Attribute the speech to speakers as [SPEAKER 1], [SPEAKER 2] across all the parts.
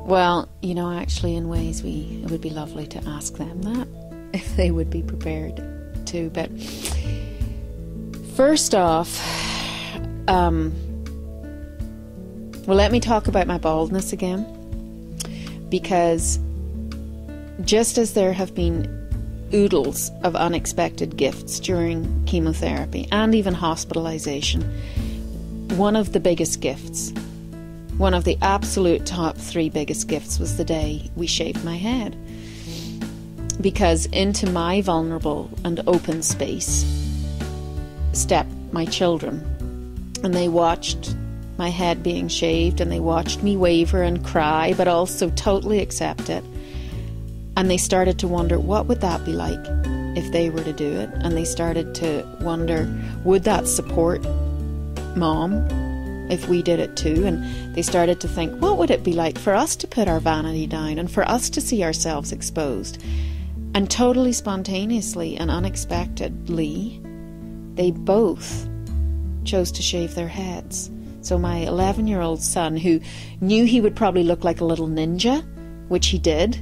[SPEAKER 1] Well, actually in ways it would be lovely to ask them that, if they would be prepared to. But first off, well, let me talk about my baldness again, because just as there have been oodles of unexpected gifts during chemotherapy and even hospitalization, one of the biggest gifts, one of the absolute top 3 biggest gifts, was the day we shaved my head. Because into my vulnerable and open space stepped my children, and they watched my head being shaved, and they watched me waver and cry, but also totally accept it. And they started to wonder, what would that be like if they were to do it? And they started to wonder, would that support Mom if we did it too? And they started to think, what would it be like for us to put our vanity down and for us to see ourselves exposed? And totally spontaneously and unexpectedly, they both chose to shave their heads. So my 11-year-old son, who knew he would probably look like a little ninja, which he did,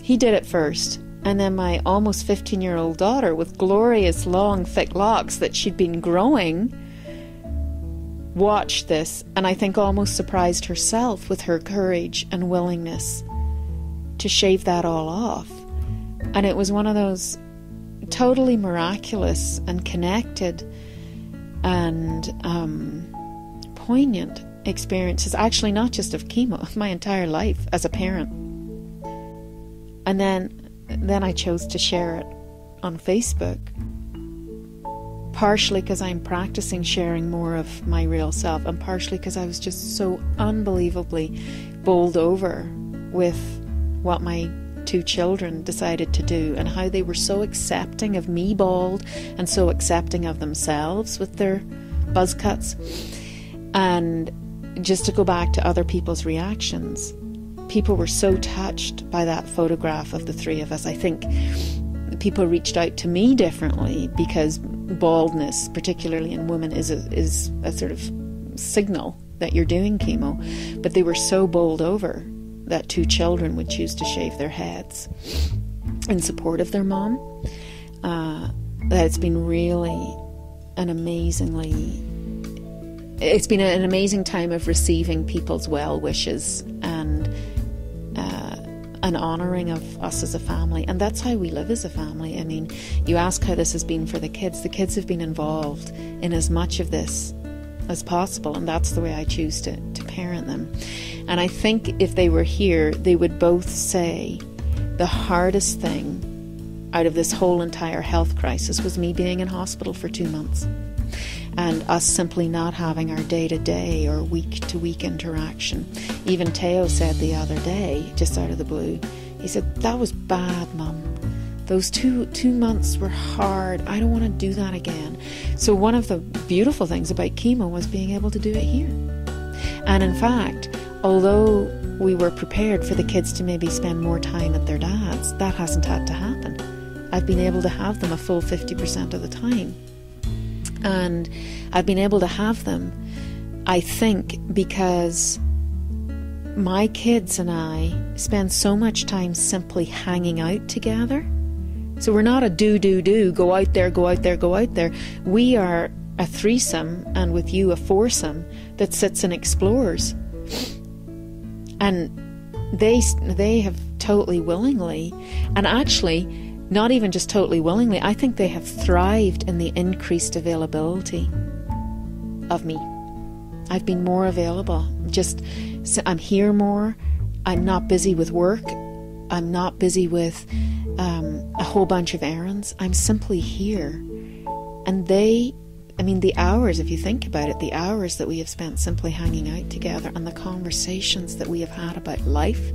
[SPEAKER 1] he did it first. And then my almost 15-year-old daughter, with glorious long thick locks that she'd been growing, watched this, and I think almost surprised herself with her courage and willingness to shave that all off. And it was one of those totally miraculous and connected and poignant experiences, actually not just of chemo, my entire life as a parent. And then I chose to share it on Facebook, partially because I'm practicing sharing more of my real self, and partially because I was just so unbelievably bowled over with what my 2 children decided to do, and how they were so accepting of me bald and so accepting of themselves with their buzz cuts. And just to go back to other people's reactions, people were so touched by that photograph of the 3 of us. I think people reached out to me differently, because baldness, particularly in women, is a sort of signal that you're doing chemo. But they were so bowled over that 2 children would choose to shave their heads in support of their mom, that it's been really it's been an amazing time of receiving people's well wishes and an honouring of us as a family. And that's how we live as a family. I mean, you ask how this has been for the kids. The kids have been involved in as much of this as possible, and that's the way I choose to parent them. And I think if they were here, they would both say the hardest thing out of this whole entire health crisis was me being in hospital for 2 months, and us simply not having our day-to-day or week-to-week interaction. Even Teo said the other day, just out of the blue, he said, "That was bad, Mum. Those two months were hard. I don't want to do that again." So one of the beautiful things about chemo was being able to do it here. And in fact, although we were prepared for the kids to maybe spend more time at their dad's, that hasn't had to happen. I've been able to have them a full 50% of the time. And I've been able to have them, I think, because my kids and I spend so much time simply hanging out together. So we're not a do, go out there, go out there, go out there. We are a threesome, and with you a foursome, that sits and explores. And they have totally willingly, and actually not even just totally willingly, I think they have thrived in the increased availability of me. I've been more available. I'm here more. I'm not busy with work. I'm not busy with a whole bunch of errands. I'm simply here. And the hours, if you think about it, the hours that we have spent simply hanging out together, and the conversations that we have had about life,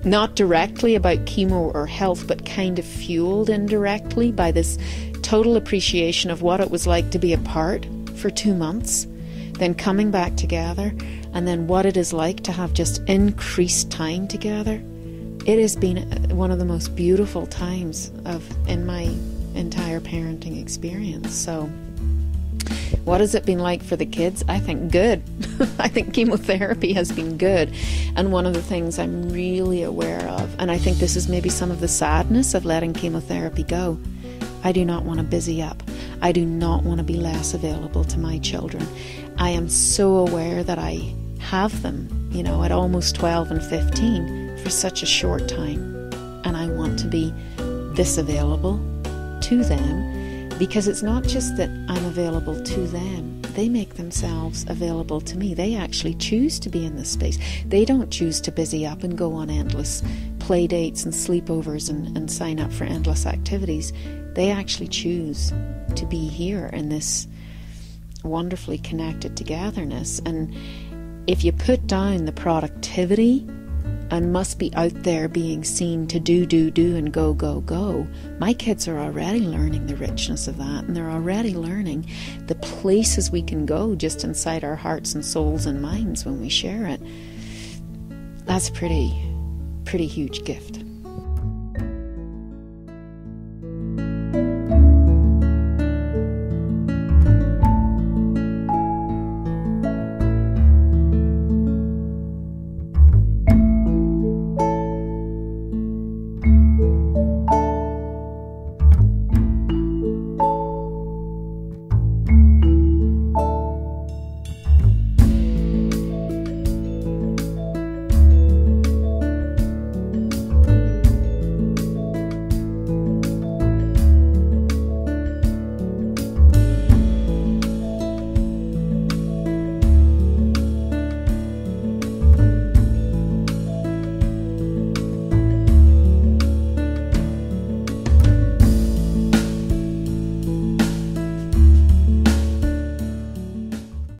[SPEAKER 1] not directly about chemo or health, but kind of fueled indirectly by this total appreciation of what it was like to be apart for 2 months, then coming back together, and then what it is like to have just increased time together. It has been one of the most beautiful times in my entire parenting experience. So What has it been like for the kids? I think good. I think chemotherapy has been good. And one of the things I'm really aware of, and I think this is maybe some of the sadness of letting chemotherapy go, I do not want to busy up. I do not want to be less available to my children. I am so aware that I have them, you know, at almost 12 and 15 for such a short time. And I want to be this available to them, because it's not just that I'm available to them. They make themselves available to me. They actually choose to be in this space. They don't choose to busy up and go on endless play dates and sleepovers and sign up for endless activities. They actually choose to be here in this wonderfully connected togetherness. And if you put down the productivity and must be out there being seen to do and go, my kids are already learning the richness of that, and they're already learning the places we can go just inside our hearts and souls and minds when we share it. That's a pretty huge gift.